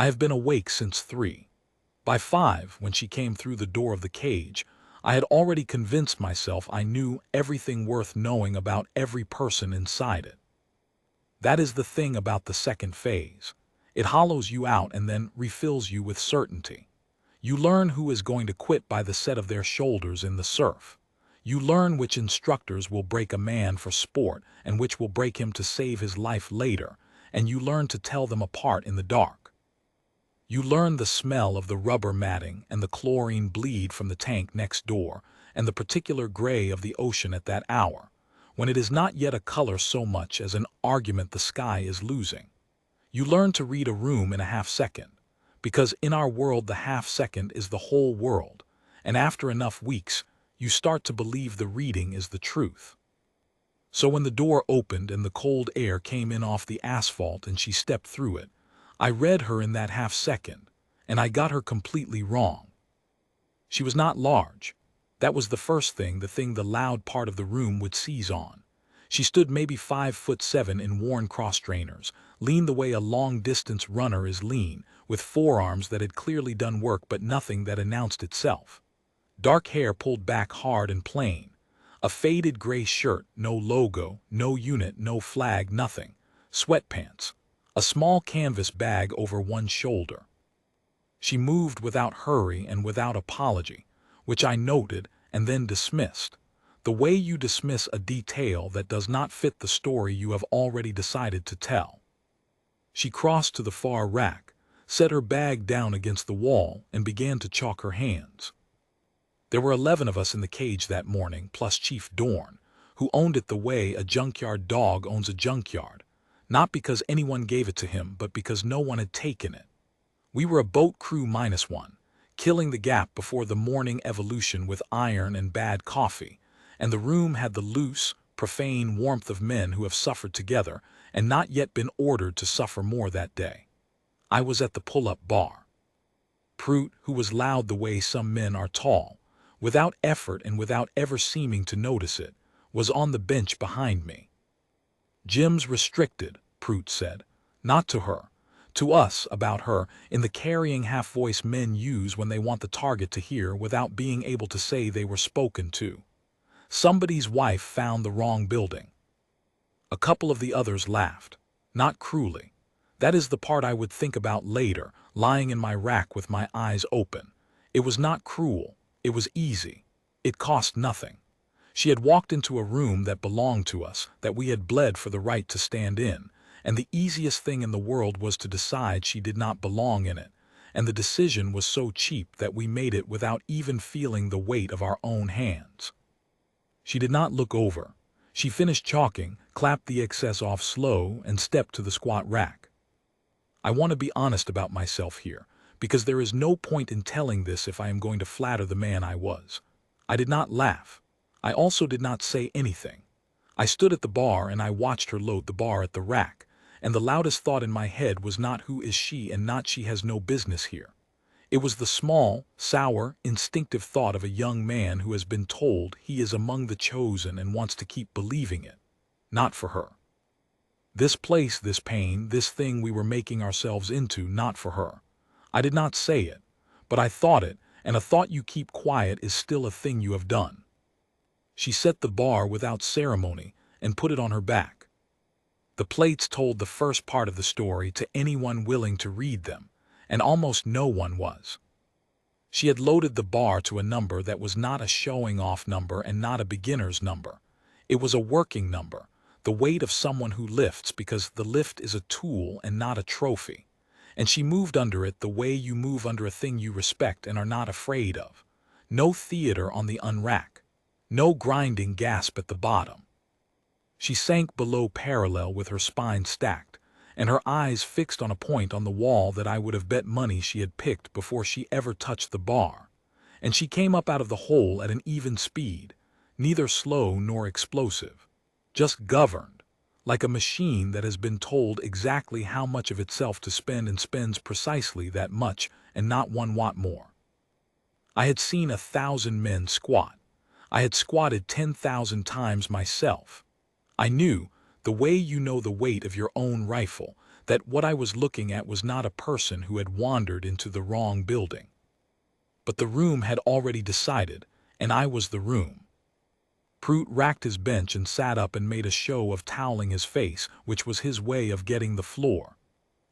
I have been awake since 3. By 5, when she came through the door of the cage, I had already convinced myself I knew everything worth knowing about every person inside it. That is the thing about the second phase. It hollows you out and then refills you with certainty. You learn who is going to quit by the set of their shoulders in the surf. You learn which instructors will break a man for sport and which will break him to save his life later, and you learn to tell them apart in the dark. You learn the smell of the rubber matting and the chlorine bleed from the tank next door and the particular gray of the ocean at that hour, when it is not yet a color so much as an argument the sky is losing. You learn to read a room in a half-second, because in our world the half-second is the whole world, and after enough weeks, you start to believe the reading is the truth. So when the door opened and the cold air came in off the asphalt and she stepped through it, I read her in that half-second, and I got her completely wrong. She was not large. That was the first thing, the thing the loud part of the room would seize on. She stood maybe 5'7" in worn cross-trainers, lean the way a long-distance runner is lean, with forearms that had clearly done work but nothing that announced itself. Dark hair pulled back hard and plain. A faded gray shirt, no logo, no unit, no flag, nothing. Sweatpants. A small canvas bag over one shoulder. She moved without hurry and without apology, which I noted and then dismissed. The way you dismiss a detail that does not fit the story you have already decided to tell. She crossed to the far rack, set her bag down against the wall, and began to chalk her hands. There were 11 of us in the cage that morning, plus Chief Dorn, who owned it the way a junkyard dog owns a junkyard, not because anyone gave it to him, but because no one had taken it. We were a boat crew -1, killing the gap before the morning evolution with iron and bad coffee, and the room had the loose, profane warmth of men who have suffered together and not yet been ordered to suffer more that day. I was at the pull-up bar. Prout, who was loud the way some men are tall, without effort and without ever seeming to notice it, was on the bench behind me. "Jim's restricted," Prout said. Not to her. To us, about her, in the carrying half-voice men use when they want the target to hear without being able to say they were spoken to. Somebody's wife found the wrong building. A couple of the others laughed. Not cruelly. That is the part I would think about later, lying in my rack with my eyes open. It was not cruel. It was easy. It cost nothing. She had walked into a room that belonged to us, that we had bled for the right to stand in, and the easiest thing in the world was to decide she did not belong in it, and the decision was so cheap that we made it without even feeling the weight of our own hands. She did not look over. She finished chalking, clapped the excess off slow, and stepped to the squat rack. I want to be honest about myself here, because there is no point in telling this if I am going to flatter the man I was. I did not laugh. I also did not say anything. I stood at the bar and I watched her load the bar at the rack, and the loudest thought in my head was not who is she and not she has no business here. It was the small, sour, instinctive thought of a young man who has been told he is among the chosen and wants to keep believing it. Not for her. This place, this pain, this thing we were making ourselves into, not for her. I did not say it, but I thought it, and a thought you keep quiet is still a thing you have done. She set the bar without ceremony and put it on her back. The plates told the first part of the story to anyone willing to read them, and almost no one was. She had loaded the bar to a number that was not a showing-off number and not a beginner's number. It was a working number, the weight of someone who lifts because the lift is a tool and not a trophy. And she moved under it the way you move under a thing you respect and are not afraid of. No theater on the unrack. No grinding gasp at the bottom. She sank below parallel with her spine stacked, and her eyes fixed on a point on the wall that I would have bet money she had picked before she ever touched the bar. And she came up out of the hole at an even speed, neither slow nor explosive, just governed, like a machine that has been told exactly how much of itself to spend and spends precisely that much and not 1 watt more. I had seen 1,000 men squat. I had squatted 10,000 times myself. I knew, the way you know the weight of your own rifle, that what I was looking at was not a person who had wandered into the wrong building. But the room had already decided, and I was the room. Prout racked his bench and sat up and made a show of toweling his face, which was his way of getting the floor.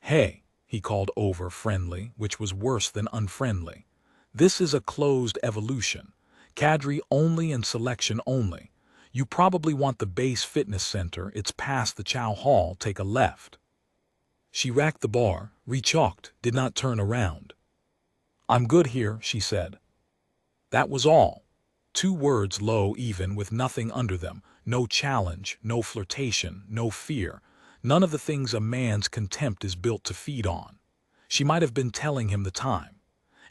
"Hey," he called over friendly, which was worse than unfriendly. "This is a closed evolution. Cadre only and selection only. You probably want the base fitness center. It's past the chow hall. Take a left." She racked the bar, re-chalked, did not turn around. "I'm good here," she said. That was all. 2 words low even, with nothing under them, no challenge, no flirtation, no fear, none of the things a man's contempt is built to feed on. She might have been telling him the time.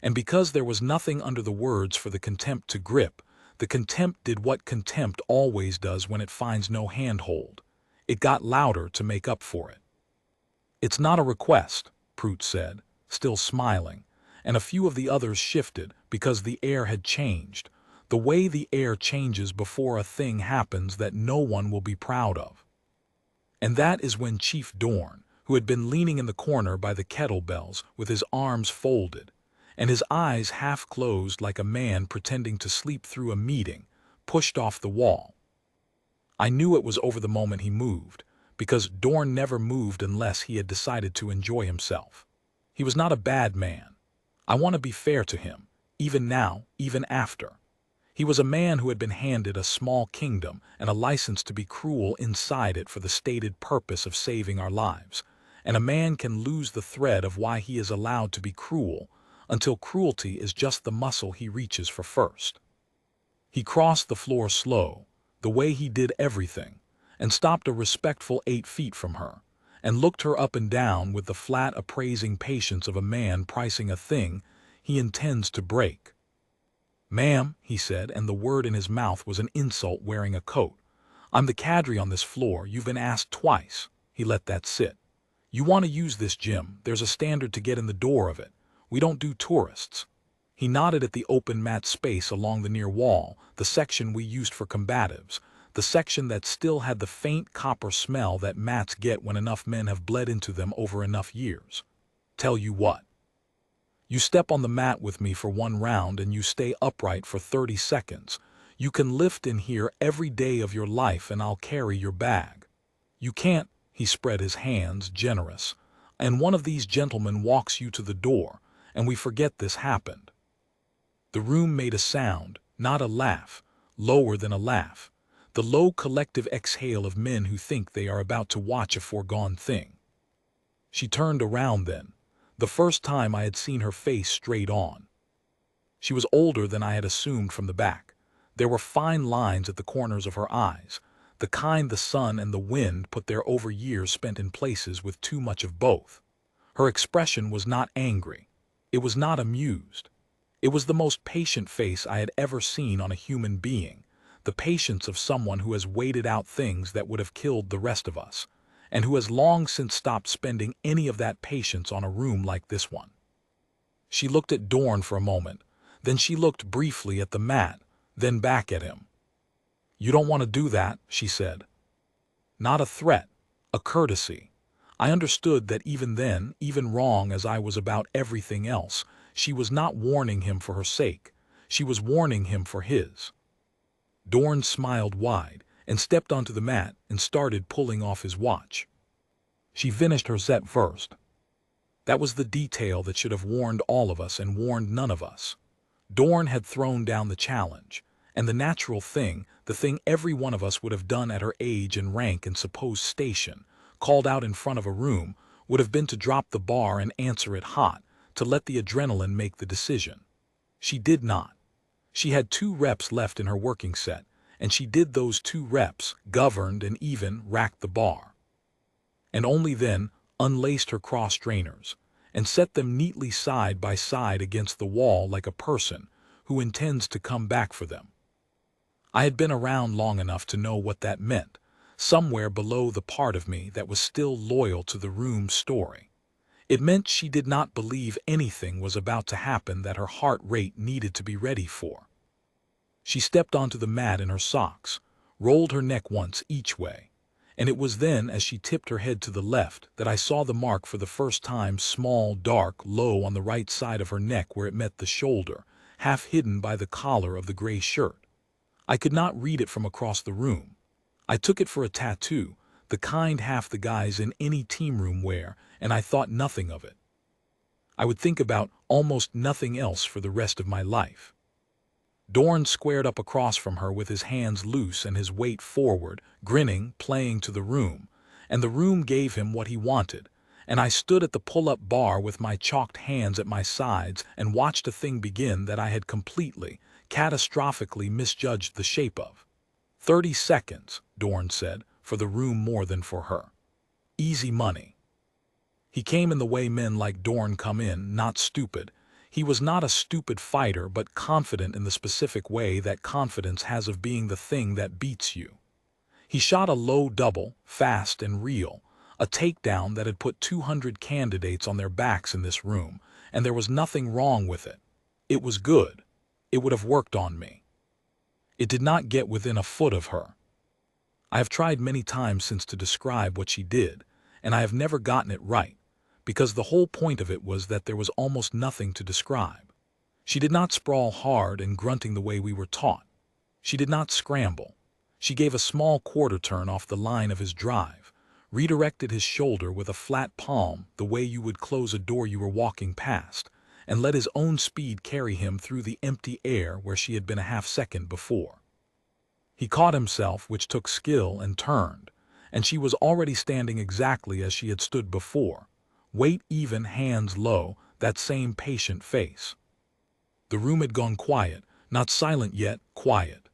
And because there was nothing under the words for the contempt to grip, the contempt did what contempt always does when it finds no handhold. It got louder to make up for it. "It's not a request," Prout said, still smiling, and a few of the others shifted because the air had changed, the way the air changes before a thing happens that no one will be proud of. And that is when Chief Dorn, who had been leaning in the corner by the kettlebells with his arms folded, and his eyes half closed like a man pretending to sleep through a meeting, pushed off the wall. I knew it was over the moment he moved, because Dorn never moved unless he had decided to enjoy himself. He was not a bad man. I want to be fair to him, even now, even after. He was a man who had been handed a small kingdom and a license to be cruel inside it for the stated purpose of saving our lives, and a man can lose the thread of why he is allowed to be cruel until cruelty is just the muscle he reaches for first. He crossed the floor slow, the way he did everything, and stopped a respectful 8 feet from her, and looked her up and down with the flat appraising patience of a man pricing a thing he intends to break. "Ma'am," he said, and the word in his mouth was an insult wearing a coat. "I'm the cadre on this floor. You've been asked twice." He let that sit. "You want to use this gym. There's a standard to get in the door of it. We don't do tourists." He nodded at the open mat space along the near wall, the section we used for combatives, the section that still had the faint copper smell that mats get when enough men have bled into them over enough years. "Tell you what. You step on the mat with me for 1 round and you stay upright for 30 seconds. You can lift in here every day of your life and I'll carry your bag. You can't," he spread his hands, generous, "and one of these gentlemen walks you to the door, and we forget this happened." The room made a sound, not a laugh, lower than a laugh, the low collective exhale of men who think they are about to watch a foregone thing. She turned around then, the first time I had seen her face straight on. She was older than I had assumed from the back. There were fine lines at the corners of her eyes, the kind the sun and the wind put there over years spent in places with too much of both. Her expression was not angry. It was not amused. It was the most patient face I had ever seen on a human being, the patience of someone who has waited out things that would have killed the rest of us, and who has long since stopped spending any of that patience on a room like this one. She looked at Dorn for a moment, then she looked briefly at the mat, then back at him. "You don't want to do that," she said. Not a threat, a courtesy. I understood that even then, even wrong as I was about everything else, she was not warning him for her sake. She was warning him for his. Dorn smiled wide and stepped onto the mat and started pulling off his watch. She finished her set first. That was the detail that should have warned all of us and warned none of us. Dorn had thrown down the challenge, and the natural thing, the thing every one of us would have done at her age and rank and supposed station, called out in front of a room, would have been to drop the bar and answer it hot, to let the adrenaline make the decision. She did not. She had 2 reps left in her working set, and she did those 2 reps, governed and even racked the bar. And only then unlaced her cross trainers, and set them neatly side by side against the wall like a person who intends to come back for them. I had been around long enough to know what that meant, somewhere below the part of me that was still loyal to the room's story. It meant she did not believe anything was about to happen that her heart rate needed to be ready for. She stepped onto the mat in her socks, rolled her neck once each way, And it was then, as she tipped her head to the left, that I saw the mark for the first time, small, dark, low on the right side of her neck where it met the shoulder, half hidden by the collar of the gray shirt. I could not read it from across the room. I took it for a tattoo, the kind half the guys in any team room wear, and I thought nothing of it. I would think about almost nothing else for the rest of my life. Dorn squared up across from her with his hands loose and his weight forward, grinning, playing to the room, and the room gave him what he wanted, and I stood at the pull-up bar with my chalked hands at my sides and watched a thing begin that I had completely, catastrophically misjudged the shape of. 30 seconds, Dorn said, for the room more than for her. Easy money. He came in the way men like Dorn come in, not stupid. He was not a stupid fighter, but confident in the specific way that confidence has of being the thing that beats you. He shot a low double, fast and real, a takedown that had put 200 candidates on their backs in this room, and there was nothing wrong with it. It was good. It would have worked on me. It did not get within a foot of her. I have tried many times since to describe what she did, and I have never gotten it right, because the whole point of it was that there was almost nothing to describe. She did not sprawl hard and grunting the way we were taught. She did not scramble. She gave a small quarter turn off the line of his drive, redirected his shoulder with a flat palm the way you would close a door you were walking past, and let his own speed carry him through the empty air where she had been a half-second before. He caught himself, which took skill, and turned, and she was already standing exactly as she had stood before, weight even, hands low, that same patient face. The room had gone quiet, not silent yet, quiet.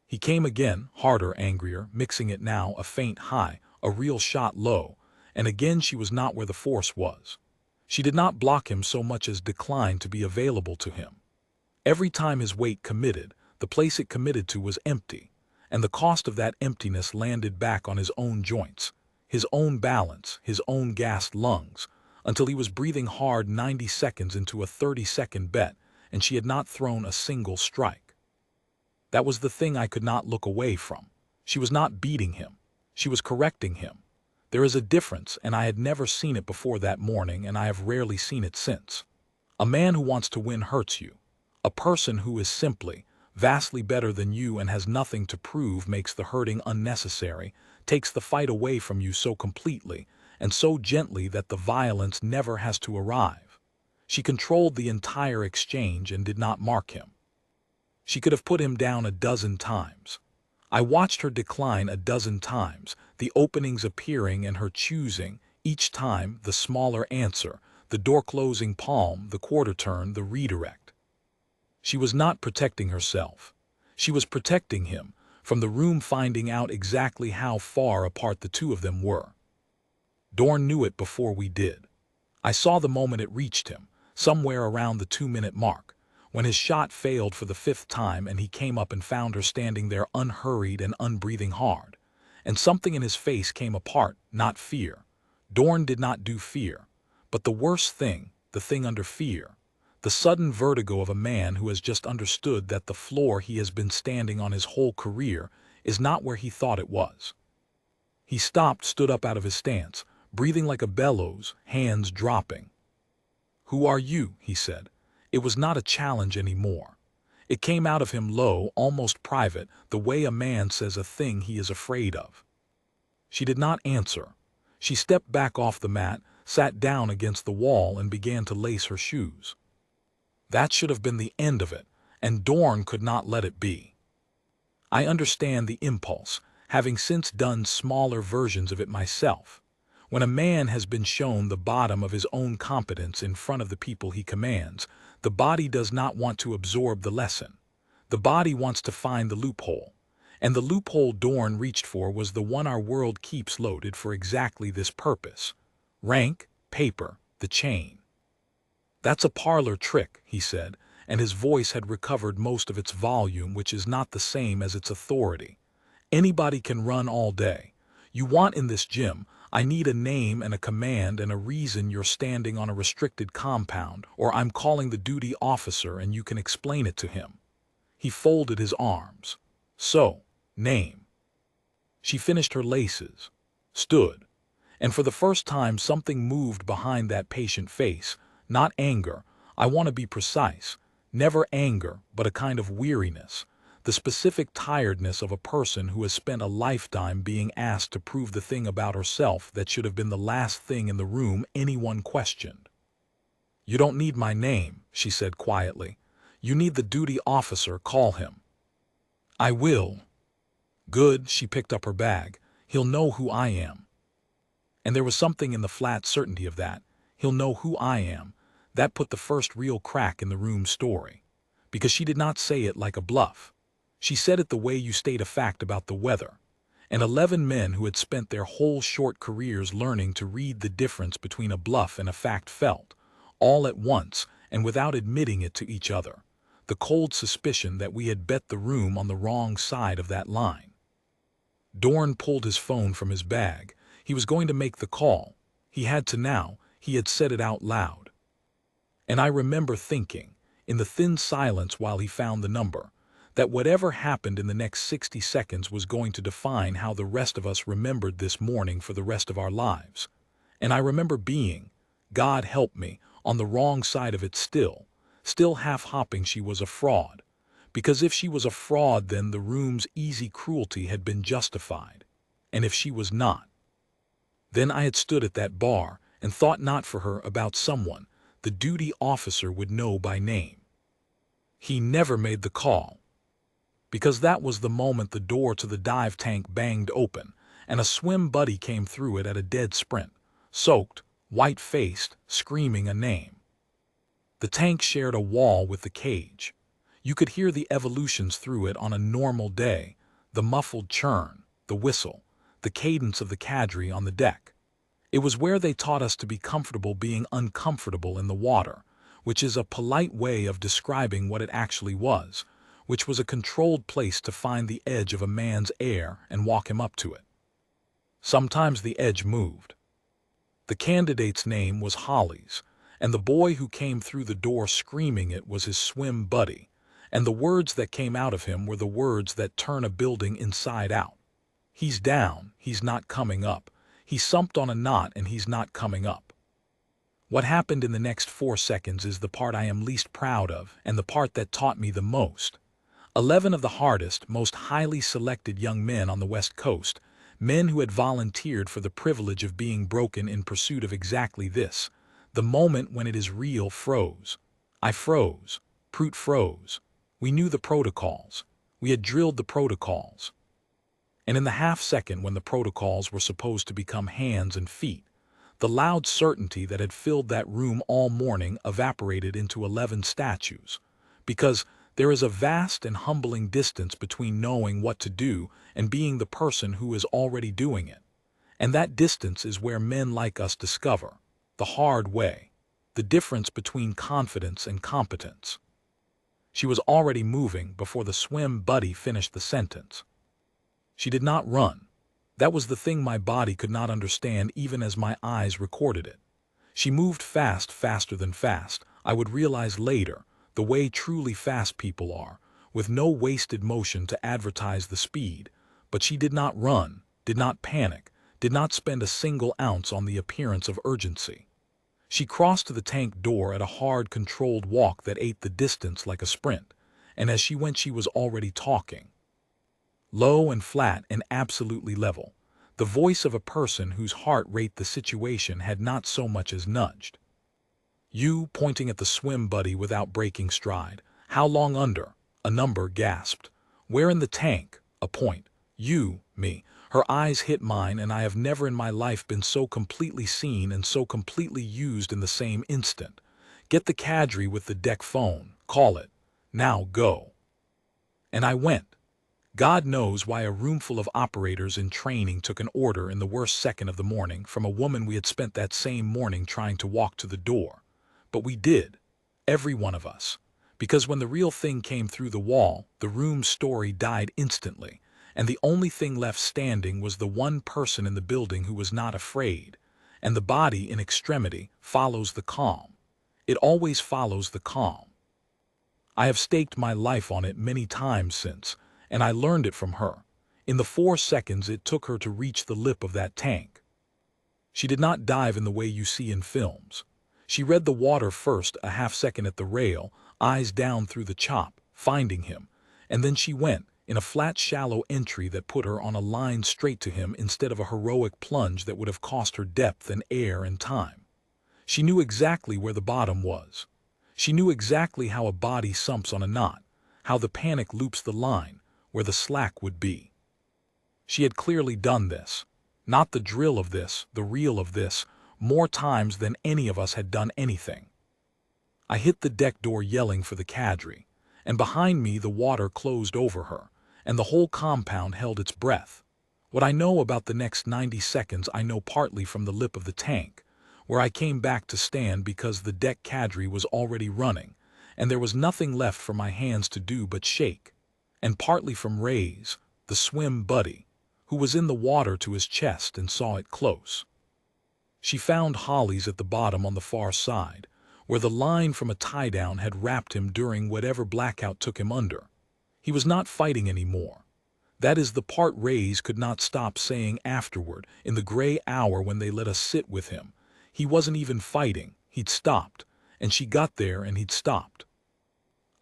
He came again, harder, angrier, mixing it now, a feint high, a real shot low, and again she was not where the force was. She did not block him so much as decline to be available to him. Every time his weight committed, the place it committed to was empty, and the cost of that emptiness landed back on his own joints, his own balance, his own gassed lungs, until he was breathing hard 90 seconds into a 30-second bet, and she had not thrown a single strike. That was the thing I could not look away from. She was not beating him. She was correcting him. There is a difference, and I had never seen it before that morning, and I have rarely seen it since. A man who wants to win hurts you. A person who is simply, vastly better than you and has nothing to prove makes the hurting unnecessary, takes the fight away from you so completely, and so gently that the violence never has to arrive. She controlled the entire exchange and did not mark him. She could have put him down a dozen times. I watched her decline a dozen times, the openings appearing and her choosing, each time, the smaller answer, the door-closing palm, the quarter turn, the redirect. She was not protecting herself. She was protecting him, from the room finding out exactly how far apart the two of them were. Dorn knew it before we did. I saw the moment it reached him, somewhere around the 2-minute mark, when his shot failed for the 5th time and he came up and found her standing there unhurried and unbreathing hard. And something in his face came apart, not fear. Dorn did not do fear. But the worst thing, the thing under fear, the sudden vertigo of a man who has just understood that the floor he has been standing on his whole career is not where he thought it was. He stopped, stood up out of his stance, breathing like a bellows, hands dropping. "Who are you?" he said. It was not a challenge anymore. It came out of him low, almost private, the way a man says a thing he is afraid of. She did not answer. She stepped back off the mat, sat down against the wall and began to lace her shoes. That should have been the end of it, and Dorn could not let it be. I understand the impulse, having since done smaller versions of it myself. When a man has been shown the bottom of his own competence in front of the people he commands, the body does not want to absorb the lesson. The body wants to find the loophole. And the loophole Dorn reached for was the one our world keeps loaded for exactly this purpose. Rank, paper, the chain. "That's a parlor trick," he said, and his voice had recovered most of its volume, which is not the same as its authority. "Anybody can run all day. You want in this gym, I need a name and a command and a reason you're standing on a restricted compound, or I'm calling the duty officer and you can explain it to him." He folded his arms. "So, name." She finished her laces, stood, and for the first time something moved behind that patient face. Not anger, I want to be precise, never anger, but a kind of weariness, the specific tiredness of a person who has spent a lifetime being asked to prove the thing about herself that should have been the last thing in the room anyone questioned. "You don't need my name," she said quietly. "You need the duty officer, call him." "I will." "Good," she picked up her bag. "He'll know who I am." And there was something in the flat certainty of that. He'll know who I am. That put the first real crack in the room's story. Because she did not say it like a bluff. She said it the way you state a fact about the weather. And 11 men who had spent their whole short careers learning to read the difference between a bluff and a fact felt, all at once and without admitting it to each other, the cold suspicion that we had bet the room on the wrong side of that line. Dorn pulled his phone from his bag. He was going to make the call. He had to now. He had said it out loud. And I remember thinking, in the thin silence while he found the number, that whatever happened in the next 60 seconds was going to define how the rest of us remembered this morning for the rest of our lives. And I remember being, God help me, on the wrong side of it still half-hopping she was a fraud. Because if she was a fraud, then the room's easy cruelty had been justified. And if she was not, then I had stood at that bar and thought not for her about someone the duty officer would know by name. He never made the call. Because that was the moment the door to the dive tank banged open, and a swim buddy came through it at a dead sprint, soaked, white-faced, screaming a name. The tank shared a wall with the cage. You could hear the evolutions through it on a normal day, the muffled churn, the whistle, the cadence of the cadre on the deck. It was where they taught us to be comfortable being uncomfortable in the water, which is a polite way of describing what it actually was, which was a controlled place to find the edge of a man's air and walk him up to it. Sometimes the edge moved. The candidate's name was Hollies, and the boy who came through the door screaming it was his swim buddy, and the words that came out of him were the words that turn a building inside out. He's down, he's not coming up. He sumped on a knot and he's not coming up. What happened in the next 4 seconds is the part I am least proud of and the part that taught me the most. 11 of the hardest, most highly selected young men on the West Coast, men who had volunteered for the privilege of being broken in pursuit of exactly this, the moment when it is real, froze. I froze. Prout froze. We knew the protocols. We had drilled the protocols. And in the half-second when the protocols were supposed to become hands and feet, the loud certainty that had filled that room all morning evaporated into 11 statues. Because there is a vast and humbling distance between knowing what to do and being the person who is already doing it. And that distance is where men like us discover, the hard way, the difference between confidence and competence. She was already moving before the swim buddy finished the sentence. She did not run. That was the thing my body could not understand even as my eyes recorded it. She moved fast, faster than fast, I would realize later, the way truly fast people are, with no wasted motion to advertise the speed, but she did not run, did not panic, did not spend a single ounce on the appearance of urgency. She crossed to the tank door at a hard, controlled walk that ate the distance like a sprint, and as she went she was already talking. Low and flat and absolutely level, the voice of a person whose heart rate the situation had not so much as nudged. "You," pointing at the swim buddy without breaking stride. "How long under?" A number gasped. "Where in the tank?" A point. "You," me. Her eyes hit mine, and I have never in my life been so completely seen and so completely used in the same instant. "Get the cadre with the deck phone. Call it. Now go." And I went. God knows why a roomful of operators in training took an order in the worst second of the morning from a woman we had spent that same morning trying to walk to the door. But we did. Every one of us. Because when the real thing came through the wall, the room's story died instantly, and the only thing left standing was the one person in the building who was not afraid. And the body in extremity follows the calm. It always follows the calm. I have staked my life on it many times since, and I learned it from her. in the 4 seconds it took her to reach the lip of that tank. She did not dive in the way you see in films. She read the water first, a half-second at the rail, eyes down through the chop, finding him, and then she went, in a flat, shallow entry that put her on a line straight to him instead of a heroic plunge that would have cost her depth and air and time. She knew exactly where the bottom was. She knew exactly how a body sumps on a knot, how the panic loops the line, where the slack would be. She had clearly done this. Not the drill of this, the reel of this, more times than any of us had done anything. I hit the deck door yelling for the cadre, and behind me the water closed over her, and the whole compound held its breath. What I know about the next 90 seconds I know partly from the lip of the tank, where I came back to stand because the deck cadre was already running, and there was nothing left for my hands to do but shake, and partly from Ray's, the swim buddy, who was in the water to his chest and saw it close. She found Holly's at the bottom on the far side, where the line from a tie-down had wrapped him during whatever blackout took him under. He was not fighting anymore. That is the part Ray's could not stop saying afterward, in the gray hour when they let us sit with him. He wasn't even fighting, he'd stopped, and she got there and he'd stopped.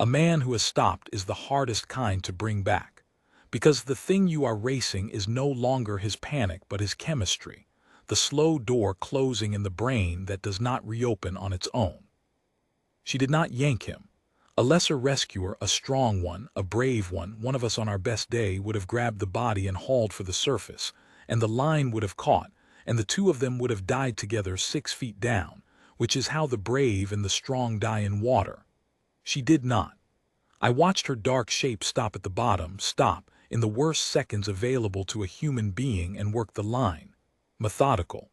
A man who has stopped is the hardest kind to bring back, because the thing you are racing is no longer his panic but his chemistry, the slow door closing in the brain that does not reopen on its own. She did not yank him. A lesser rescuer, a strong one, a brave one of us on our best day would have grabbed the body and hauled for the surface, and the line would have caught, and the two of them would have died together 6 feet down, which is how the brave and the strong die in water. She did not. I watched her dark shape stop at the bottom, stop, in the worst seconds available to a human being, and work the line. Methodical.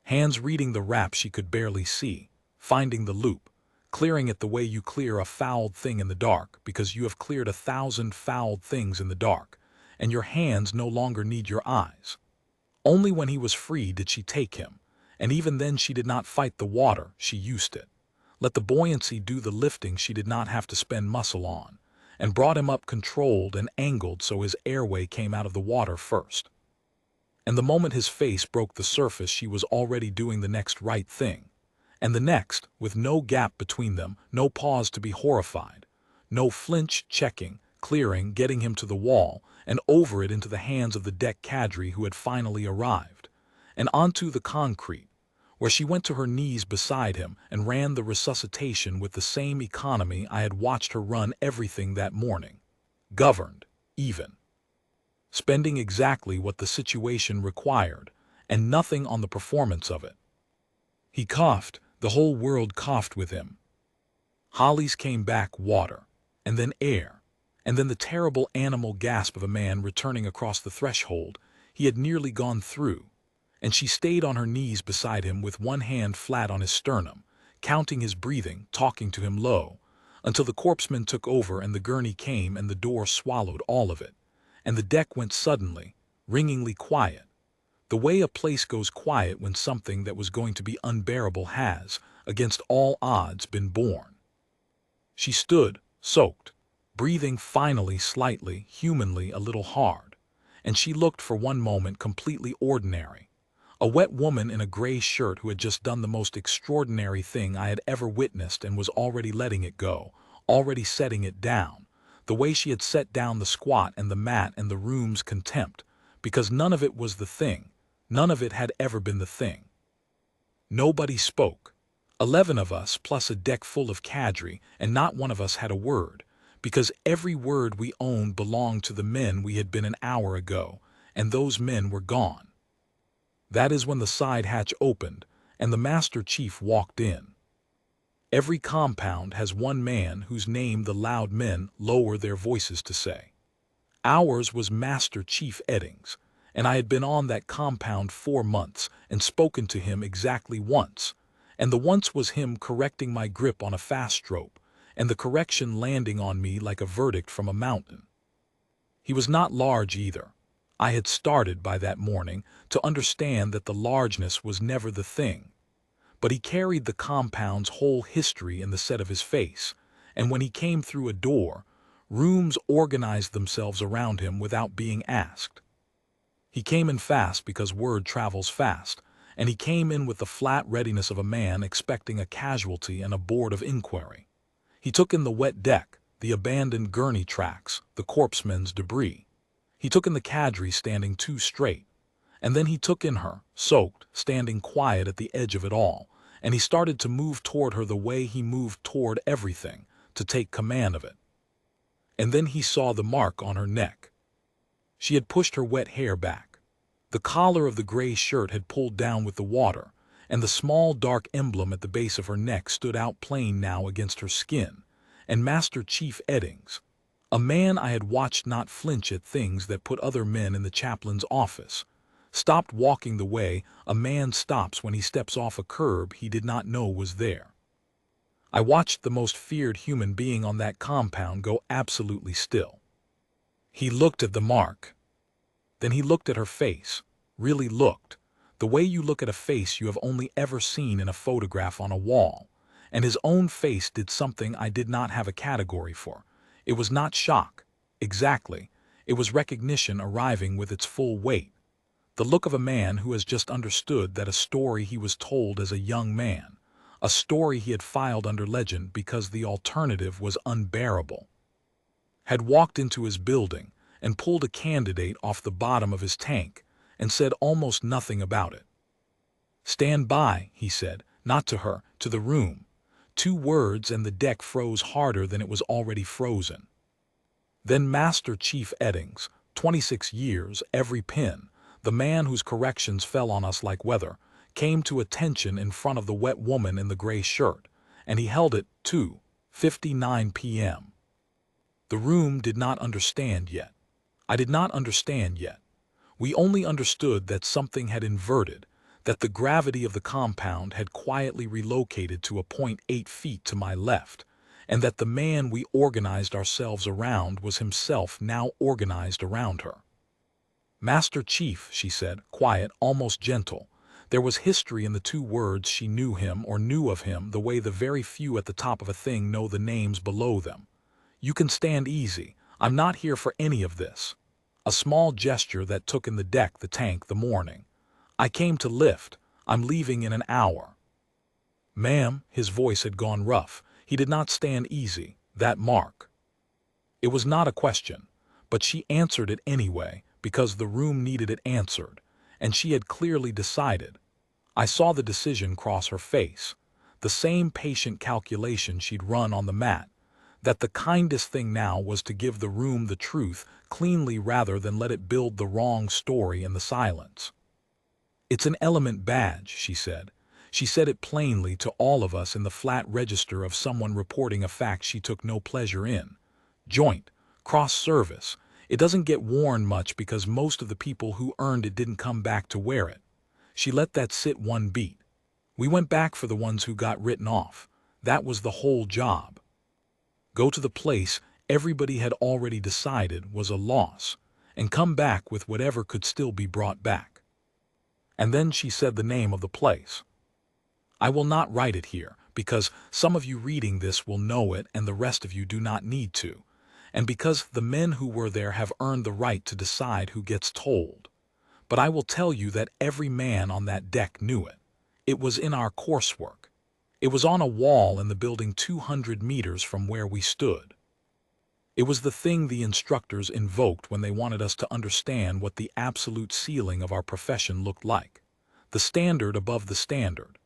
Hands reading the wrap she could barely see, finding the loop, clearing it the way you clear a fouled thing in the dark, because you have cleared 1,000 fouled things in the dark, and your hands no longer need your eyes. Only when he was free did she take him, and even then she did not fight the water, she used it. Let the buoyancy do the lifting she did not have to spend muscle on, and brought him up controlled and angled so his airway came out of the water first. And the moment his face broke the surface she was already doing the next right thing. And the next, with no gap between them, no pause to be horrified, no flinch, checking, clearing, getting him to the wall, and over it into the hands of the deck cadre who had finally arrived, and onto the concrete, where she went to her knees beside him and ran the resuscitation with the same economy I had watched her run everything that morning. Governed, even. Spending exactly what the situation required, and nothing on the performance of it. He coughed. The whole world coughed with him. Holly's came back water, and then air, and then the terrible animal gasp of a man returning across the threshold he had nearly gone through, and she stayed on her knees beside him with one hand flat on his sternum, counting his breathing, talking to him low, until the corpseman took over and the gurney came and the door swallowed all of it, and the deck went suddenly, ringingly quiet. The way a place goes quiet when something that was going to be unbearable has, against all odds, been born. She stood, soaked, breathing finally slightly, humanly a little hard, and she looked for one moment completely ordinary. A wet woman in a gray shirt who had just done the most extraordinary thing I had ever witnessed and was already letting it go, already setting it down, the way she had set down the squat and the mat and the room's contempt, because none of it was the thing. None of it had ever been the thing. Nobody spoke. 11 of us plus a deck full of cadre, and not one of us had a word, because every word we owned belonged to the men we had been an hour ago, and those men were gone. That is when the side hatch opened, and the Master Chief walked in. Every compound has one man whose name the loud men lower their voices to say. Ours was Master Chief Eddings, and I had been on that compound 4 months and spoken to him exactly once, and the once was him correcting my grip on a fast rope, and the correction landing on me like a verdict from a mountain. He was not large either. I had started by that morning to understand that the largeness was never the thing, but he carried the compound's whole history in the set of his face, and when he came through a door, Rooms organized themselves around him without being asked. He came in fast because word travels fast, and he came in with the flat readiness of a man expecting a casualty and a board of inquiry. He took in the wet deck, the abandoned gurney tracks, the corpsemen's debris. He took in the cadre standing too straight. And then he took in her, soaked, standing quiet at the edge of it all, and he started to move toward her the way he moved toward everything, to take command of it. And then he saw the mark on her neck. She had pushed her wet hair back. The collar of the gray shirt had pulled down with the water, and the small dark emblem at the base of her neck stood out plain now against her skin. And Master Chief Eddings, a man I had watched not flinch at things that put other men in the chaplain's office, stopped walking the way a man stops when he steps off a curb he did not know was there. I watched the most feared human being on that compound go absolutely still. He looked at the mark. Then he looked at her face, really looked, the way you look at a face you have only ever seen in a photograph on a wall, and his own face did something I did not have a category for. It was not shock, exactly, it was recognition arriving with its full weight. The look of a man who has just understood that a story he was told as a young man, a story he had filed under legend because the alternative was unbearable, had walked into his building and pulled a candidate off the bottom of his tank and said almost nothing about it. "Stand by," he said, not to her, to the room. 2 words and the deck froze harder than it was already frozen. Then Master Chief Eddings, 26 years, every pin, the man whose corrections fell on us like weather, came to attention in front of the wet woman in the gray shirt, and he held it 2:59 p.m. The room did not understand yet. I did not understand yet. We only understood that something had inverted, that the gravity of the compound had quietly relocated to a point 8 feet to my left, and that the man we organized ourselves around was himself now organized around her. "Master Chief," she said, quiet, almost gentle. There was history in the 2 words. She knew him or knew of him the way the very few at the top of a thing know the names below them. "You can stand easy. I'm not here for any of this." A small gesture that took in the deck, the tank, the morning. "I came to lift. I'm leaving in an hour." "Ma'am," his voice had gone rough. He did not stand easy. That mark. It was not a question, but she answered it anyway, because the room needed it answered, and she had clearly decided. I saw the decision cross her face, the same patient calculation she'd run on the mat, that the kindest thing now was to give the room the truth cleanly rather than let it build the wrong story in the silence. "It's an element badge," she said. She said it plainly to all of us in the flat register of someone reporting a fact she took no pleasure in. "Joint, cross-service. It doesn't get worn much because most of the people who earned it didn't come back to wear it." She let that sit one beat. "We went back for the ones who got written off. That was the whole job. Go to the place everybody had already decided was a loss, and come back with whatever could still be brought back." And then she said the name of the place. I will not write it here, because some of you reading this will know it and the rest of you do not need to, and because the men who were there have earned the right to decide who gets told. But I will tell you that every man on that deck knew it. It was in our coursework. It was on a wall in the building 200 meters from where we stood. It was the thing the instructors invoked when they wanted us to understand what the absolute ceiling of our profession looked like. The standard above the standard.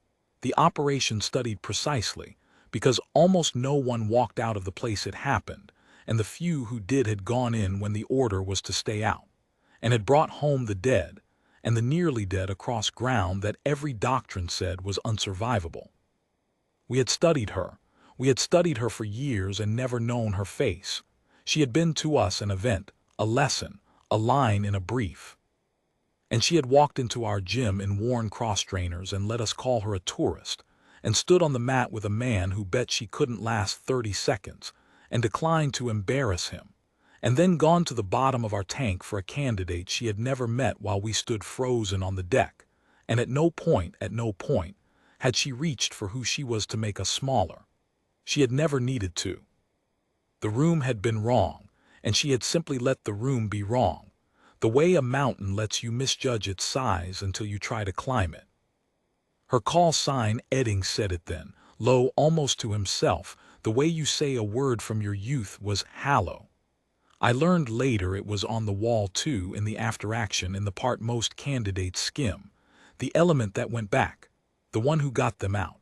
The operation studied precisely, because almost no one walked out of the place it happened, and the few who did had gone in when the order was to stay out, and had brought home the dead, and the nearly dead across ground that every doctrine said was unsurvivable. We had studied her. We had studied her for years and never known her face. She had been to us an event, a lesson, a line in a brief. And she had walked into our gym in worn cross-trainers and let us call her a tourist, and stood on the mat with a man who bet she couldn't last 30 seconds, and declined to embarrass him, and then gone to the bottom of our tank for a candidate she had never met while we stood frozen on the deck, and at no point, had she reached for who she was to make us smaller. She had never needed to. The room had been wrong, and she had simply let the room be wrong, the way a mountain lets you misjudge its size until you try to climb it. Her call sign, Eddings said it then, low almost to himself, the way you say a word from your youth, was hallow. I learned later it was on the wall too, in the after-action, in the part most candidates skim, the element that went back, the one who got them out.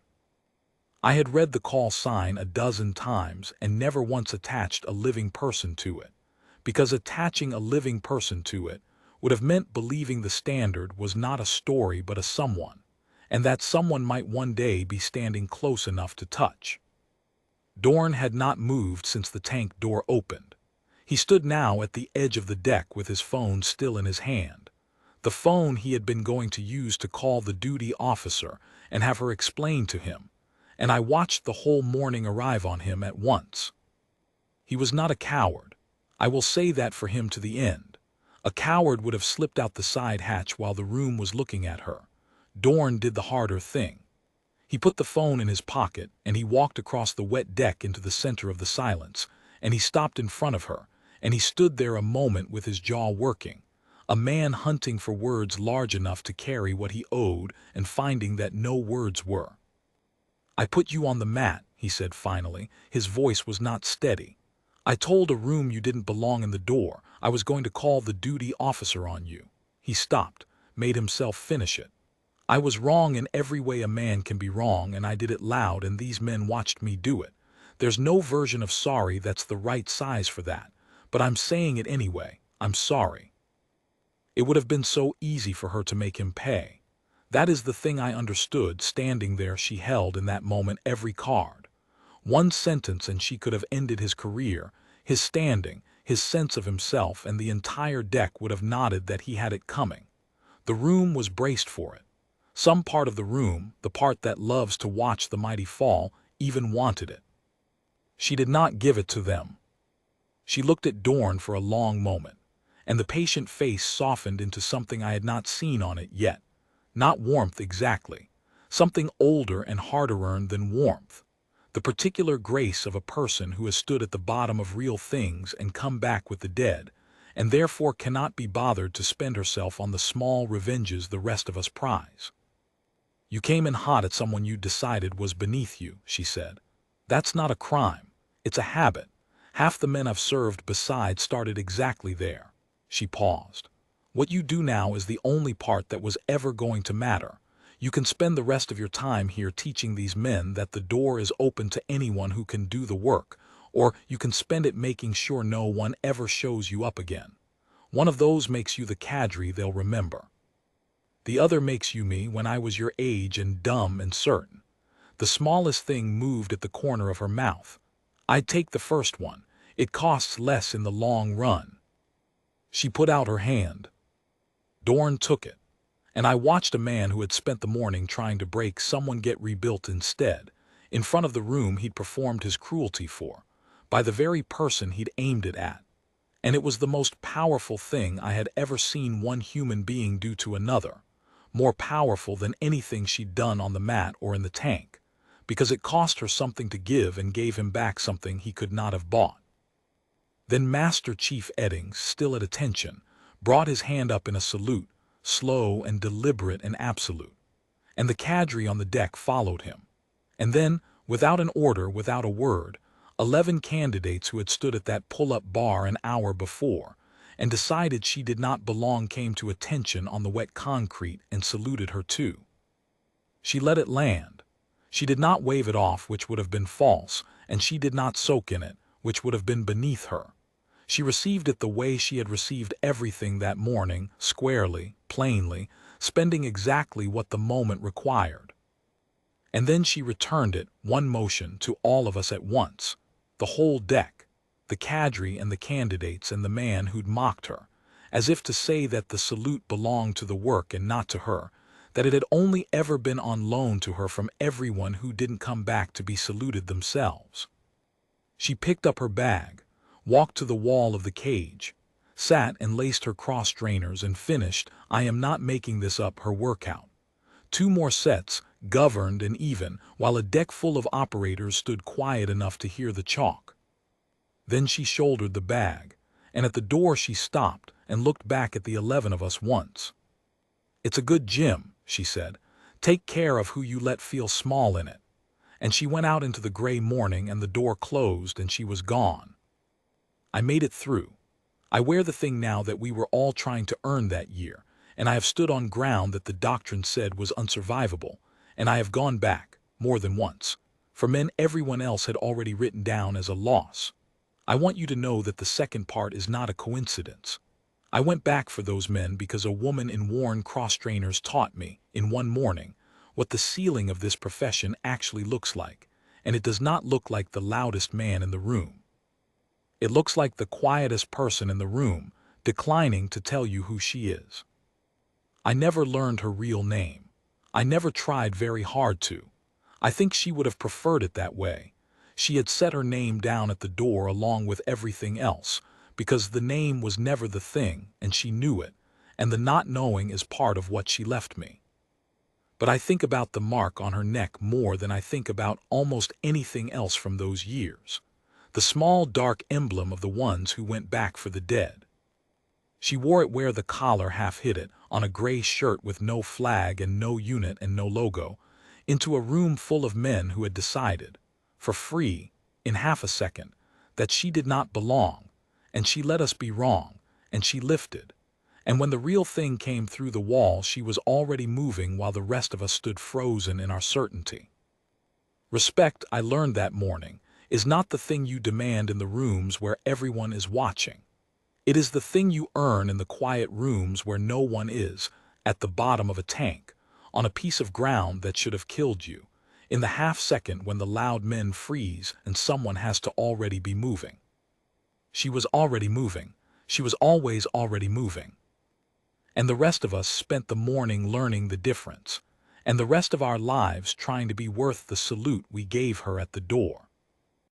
I had read the call sign a dozen times and never once attached a living person to it, because attaching a living person to it would have meant believing the standard was not a story but a someone, and that someone might one day be standing close enough to touch. Dorn had not moved since the tank door opened. He stood now at the edge of the deck with his phone still in his hand, the phone he had been going to use to call the duty officer and have her explain to him, and I watched the whole morning arrive on him at once. He was not a coward. I will say that for him to the end. A coward would have slipped out the side hatch while the room was looking at her. Dorn did the harder thing. He put the phone in his pocket, and he walked across the wet deck into the center of the silence, and he stopped in front of her, and he stood there a moment with his jaw working, a man hunting for words large enough to carry what he owed and finding that no words were. "I put you on the mat," he said finally. His voice was not steady. "I told a room you didn't belong in the door. I was going to call the duty officer on you." He stopped, made himself finish it. "I was wrong in every way a man can be wrong, and I did it loud, and these men watched me do it. There's no version of sorry that's the right size for that, but I'm saying it anyway. I'm sorry." It would have been so easy for her to make him pay. That is the thing I understood. Standing there, she held in that moment every card. One sentence and she could have ended his career, his standing, his sense of himself, and the entire deck would have nodded that he had it coming. The room was braced for it. Some part of the room, the part that loves to watch the mighty fall, even wanted it. She did not give it to them. She looked at Dorn for a long moment, and the patient face softened into something I had not seen on it yet. Not warmth exactly, something older and harder-earned than warmth. The particular grace of a person who has stood at the bottom of real things and come back with the dead, and therefore cannot be bothered to spend herself on the small revenges the rest of us prize. "You came in hot at someone you decided was beneath you," she said. "That's not a crime. It's a habit. Half the men I've served besides started exactly there." She paused. "What you do now is the only part that was ever going to matter. You can spend the rest of your time here teaching these men that the door is open to anyone who can do the work, or you can spend it making sure no one ever shows you up again. One of those makes you the cadre they'll remember. The other makes you me when I was your age and dumb and certain." The smallest thing moved at the corner of her mouth. "I'd take the first one. It costs less in the long run." She put out her hand. Dorn took it, and I watched a man who had spent the morning trying to break someone get rebuilt instead, in front of the room he'd performed his cruelty for, by the very person he'd aimed it at. And it was the most powerful thing I had ever seen one human being do to another, more powerful than anything she'd done on the mat or in the tank, because it cost her something to give and gave him back something he could not have bought. Then Master Chief Eddings, still at attention, brought his hand up in a salute, slow and deliberate and absolute, and the cadre on the deck followed him. And then, without an order, without a word, 11 candidates who had stood at that pull-up bar an hour before and decided she did not belong came to attention on the wet concrete and saluted her too. She let it land. She did not wave it off, which would have been false, and she did not soak in it, which would have been beneath her. She received it the way she had received everything that morning, squarely, plainly, spending exactly what the moment required. And then she returned it, one motion, to all of us at once, the whole deck, the cadre and the candidates and the man who'd mocked her, as if to say that the salute belonged to the work and not to her, that it had only ever been on loan to her from everyone who didn't come back to be saluted themselves. She picked up her bag, walked to the wall of the cage, sat and laced her cross-strainers and finished, I am not making this up, her workout. 2 more sets, governed and even, while a deck full of operators stood quiet enough to hear the chalk. Then she shouldered the bag, and at the door she stopped and looked back at the 11 of us once. "It's a good gym," she said. "Take care of who you let feel small in it." And she went out into the gray morning, and the door closed and she was gone. I made it through. I wear the thing now that we were all trying to earn that year, and I have stood on ground that the doctrine said was unsurvivable, and I have gone back, more than once, for men everyone else had already written down as a loss. I want you to know that the second part is not a coincidence. I went back for those men because a woman in worn cross-trainers taught me, in one morning, what the ceiling of this profession actually looks like, and it does not look like the loudest man in the room. It looks like the quietest person in the room, declining to tell you who she is. I never learned her real name. I never tried very hard to. I think she would have preferred it that way. She had set her name down at the door along with everything else, because the name was never the thing, and she knew it, and the not knowing is part of what she left me. But I think about the mark on her neck more than I think about almost anything else from those years. The small dark emblem of the ones who went back for the dead. She wore it where the collar half hid it, on a gray shirt with no flag and no unit and no logo, into a room full of men who had decided, for free, in half a second, that she did not belong, and she let us be wrong, and she lifted. And when the real thing came through the wall, she was already moving while the rest of us stood frozen in our certainty. Respect, I learned that morning, is not the thing you demand in the rooms where everyone is watching. It is the thing you earn in the quiet rooms where no one is, at the bottom of a tank, on a piece of ground that should have killed you, in the half-second when the loud men freeze and someone has to already be moving. She was already moving. She was always already moving. And the rest of us spent the morning learning the difference, and the rest of our lives trying to be worth the salute we gave her at the door.